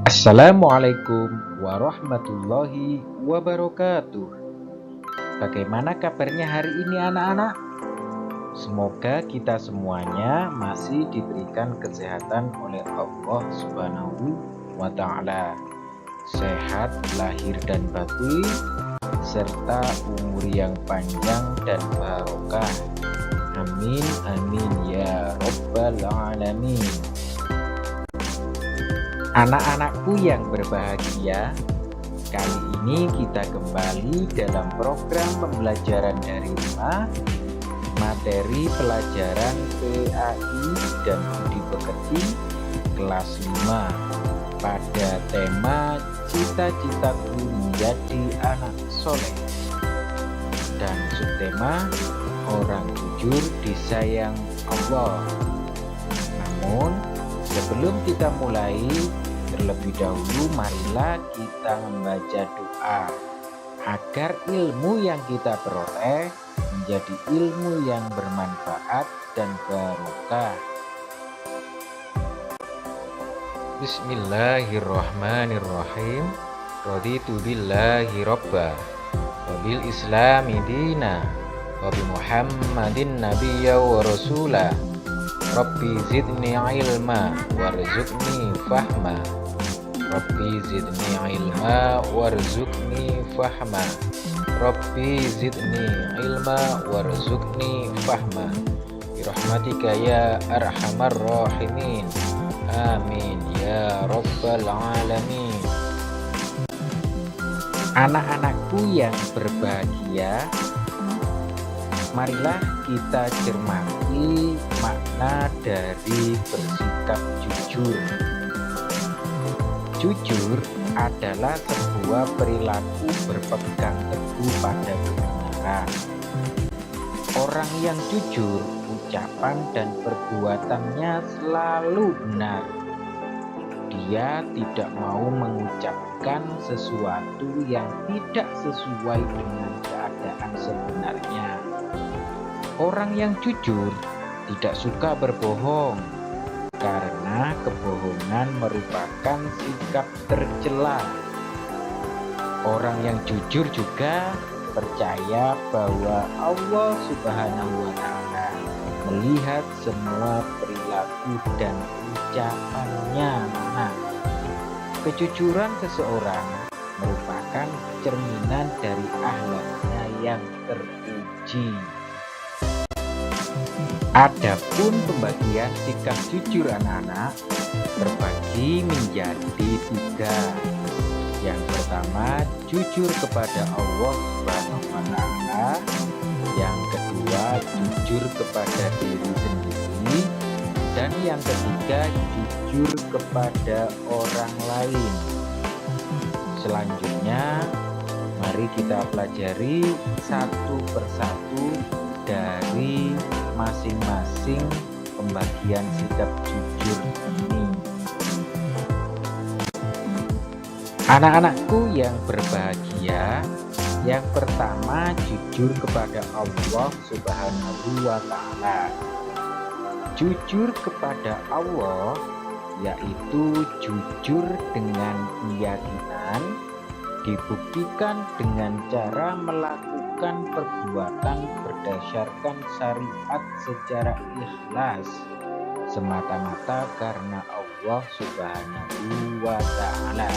Assalamualaikum warahmatullahi wabarakatuh. Bagaimana kabarnya hari ini anak-anak? Semoga kita semuanya masih diberikan kesehatan oleh Allah Subhanahu wa Ta'ala. Sehat lahir dan batin, serta umur yang panjang dan barokah. Amin amin ya rabbal alamin. Anak-anakku yang berbahagia, kali ini kita kembali dalam program pembelajaran dari rumah, materi pelajaran PAI dan Budi Pekerti kelas 5 pada tema cita-citaku menjadi anak soleh dan subtema orang jujur disayang Allah. Namun sebelum kita mulai, terlebih dahulu marilah kita membaca doa agar ilmu yang kita peroleh menjadi ilmu yang bermanfaat dan barokah. Bismillahirrahmanirrahim. Raditu billahi robba wa bil islami dina wa bi Muhammadin nabiyya wa rasula. Rabbi zidni ilma warzuqni fahma. Rabbi zidni ilma warzuqni fahma. Rabbi zidni ilma warzuqni fahma. Birahmatika ya arhamar rahimin. Amin ya rabbal alamin. Anak-anakku yang berbahagia, marilah kita cermati makna dari bersikap jujur. Jujur adalah sebuah perilaku berpegang teguh pada kebenaran. Orang yang jujur, ucapan dan perbuatannya selalu benar. Dia tidak mau mengucapkan sesuatu yang tidak sesuai dengan keadaan sebenarnya. Orang yang jujur tidak suka berbohong, karena kebohongan merupakan sikap tercela. Orang yang jujur juga percaya bahwa Allah Subhanahu wa Ta'ala melihat semua perilaku dan ucapannya. Nah, kejujuran seseorang merupakan cerminan dari akhlaknya yang terpuji. Adapun pembagian sikap jujur anak-anak terbagi menjadi 3. Yang pertama, jujur kepada Allah Subhanahu wa Ta'ala. Yang kedua, jujur kepada diri sendiri. Dan yang ketiga, jujur kepada orang lain. Selanjutnya, mari kita pelajari satu persatu dari masing-masing pembagian sikap jujur ini. Anak-anakku yang berbahagia, yang pertama jujur kepada Allah Subhanahu wa Ta'ala. Jujur kepada Allah yaitu jujur dengan keyakinan, dibuktikan dengan cara melakukan perbuatan berdasarkan syariat secara ikhlas, semata-mata karena Allah Subhanahu wa Ta'ala.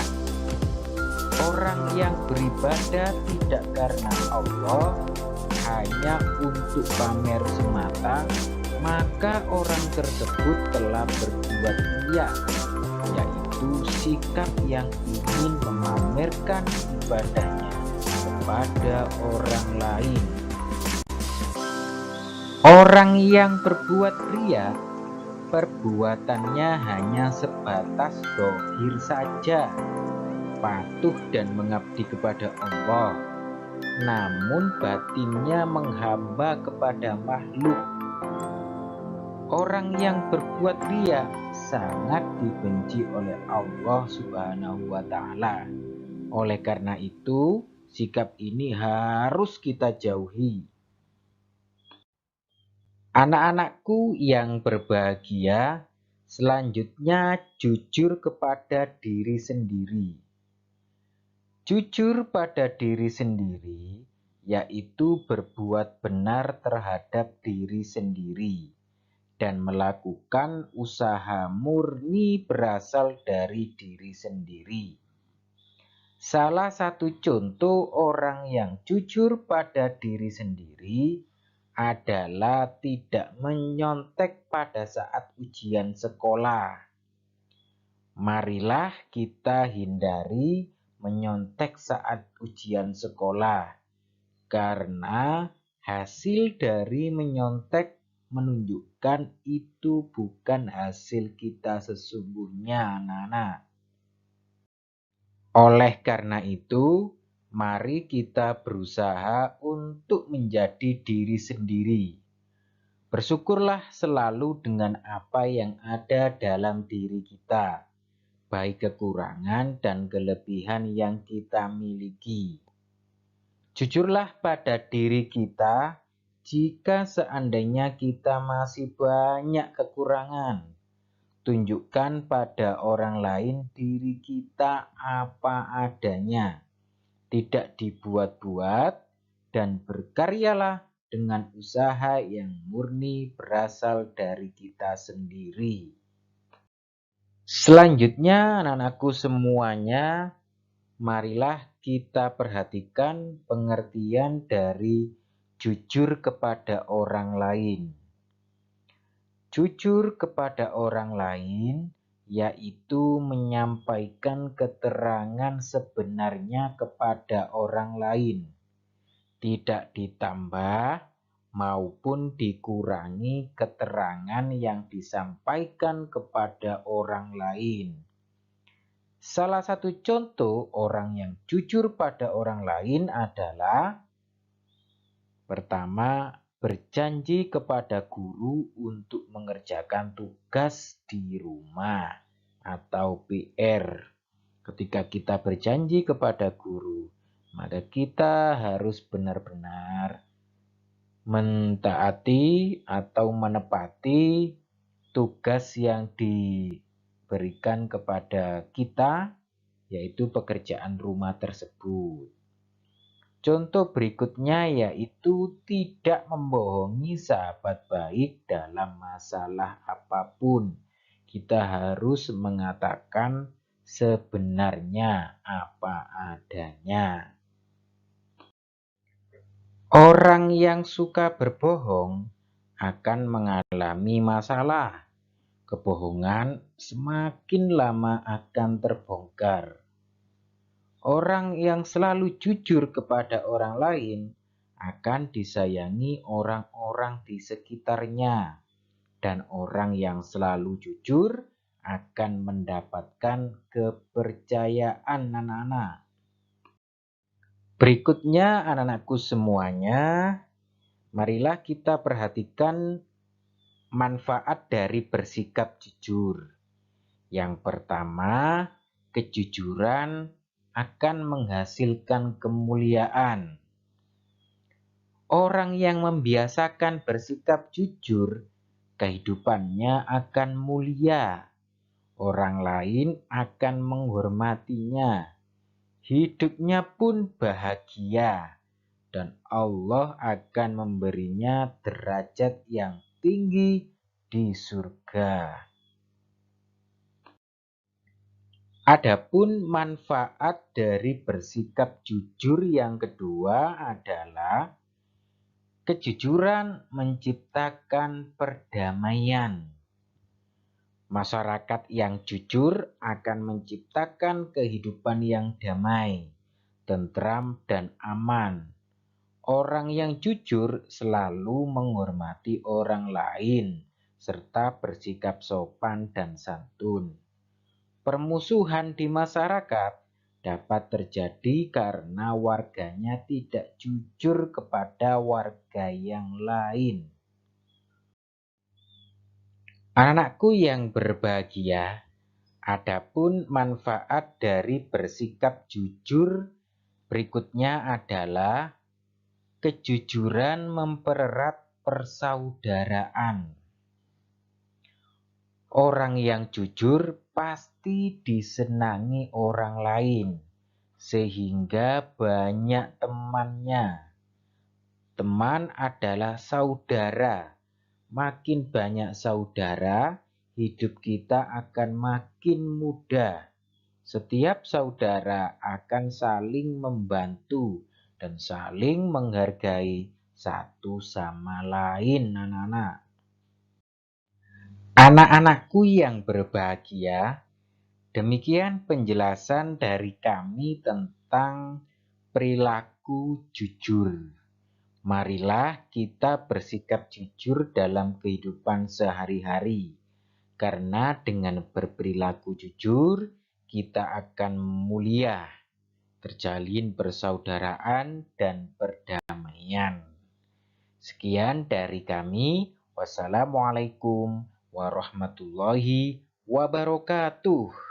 Orang yang beribadah tidak karena Allah, hanya untuk pamer semata, maka orang tersebut telah berbuat riya, yaitu sikap yang ingin memamerkan ibadahnya kepada orang lain. Orang yang berbuat riya, perbuatannya hanya sebatas zahir saja, patuh dan mengabdi kepada Allah, namun batinnya menghamba kepada makhluk. Orang yang berbuat riya sangat dibenci oleh Allah Subhanahu wa Ta'ala. Oleh karena itu, sikap ini harus kita jauhi. Anak-anakku yang berbahagia, Selanjutnya, jujur kepada diri sendiri. Jujur pada diri sendiri yaitu berbuat benar terhadap diri sendiri dan melakukan usaha murni berasal dari diri sendiri. Salah satu contoh orang yang jujur pada diri sendiri adalah tidak menyontek pada saat ujian sekolah. Marilah kita hindari menyontek saat ujian sekolah, karena hasil dari menyontek menunjukkan itu bukan hasil kita sesungguhnya, anak-anak. Oleh karena itu, mari kita berusaha untuk menjadi diri sendiri. Bersyukurlah selalu dengan apa yang ada dalam diri kita, baik kekurangan dan kelebihan yang kita miliki. Jujurlah pada diri kita jika seandainya kita masih banyak kekurangan. Tunjukkan pada orang lain diri kita apa adanya, tidak dibuat-buat, dan berkaryalah dengan usaha yang murni berasal dari kita sendiri. Selanjutnya, anak-anakku semuanya, marilah kita perhatikan pengertian dari jujur kepada orang lain. Jujur kepada orang lain yaitu menyampaikan keterangan sebenarnya kepada orang lain, tidak ditambah maupun dikurangi keterangan yang disampaikan kepada orang lain. Salah satu contoh orang yang jujur pada orang lain adalah pertama, berjanji kepada guru untuk mengerjakan tugas di rumah atau PR. Ketika kita berjanji kepada guru, maka kita harus benar-benar mentaati atau menepati tugas yang diberikan kepada kita, yaitu pekerjaan rumah tersebut. Contoh berikutnya yaitu tidak membohongi sahabat baik dalam masalah apapun. Kita harus mengatakan sebenarnya apa adanya. Orang yang suka berbohong akan mengalami masalah. Kebohongan semakin lama akan terbongkar. Orang yang selalu jujur kepada orang lain akan disayangi orang-orang di sekitarnya, dan orang yang selalu jujur akan mendapatkan kepercayaan anak-anak. Berikutnya, anak-anakku semuanya, marilah kita perhatikan manfaat dari bersikap jujur. Yang pertama, kejujuran akan menghasilkan kemuliaan. Orang yang membiasakan bersikap jujur, kehidupannya akan mulia. Orang lain akan menghormatinya. Hidupnya pun bahagia. Dan Allah akan memberinya derajat yang tinggi di surga. Adapun manfaat dari bersikap jujur yang kedua adalah kejujuran menciptakan perdamaian. Masyarakat yang jujur akan menciptakan kehidupan yang damai, tentram, dan aman. Orang yang jujur selalu menghormati orang lain serta bersikap sopan dan santun. Permusuhan di masyarakat dapat terjadi karena warganya tidak jujur kepada warga yang lain. Anak-anakku yang berbahagia, adapun manfaat dari bersikap jujur berikutnya adalah kejujuran mempererat persaudaraan. Orang yang jujur pasti disenangi orang lain, sehingga banyak temannya. Teman adalah saudara. Makin banyak saudara, hidup kita akan makin mudah. Setiap saudara akan saling membantu dan saling menghargai satu sama lain, anak-anak. Anak-anakku yang berbahagia, demikian penjelasan dari kami tentang perilaku jujur. Marilah kita bersikap jujur dalam kehidupan sehari-hari, karena dengan berperilaku jujur, kita akan mulia, terjalin persaudaraan dan perdamaian. Sekian dari kami. Wassalamualaikum warahmatullahi wabarakatuh.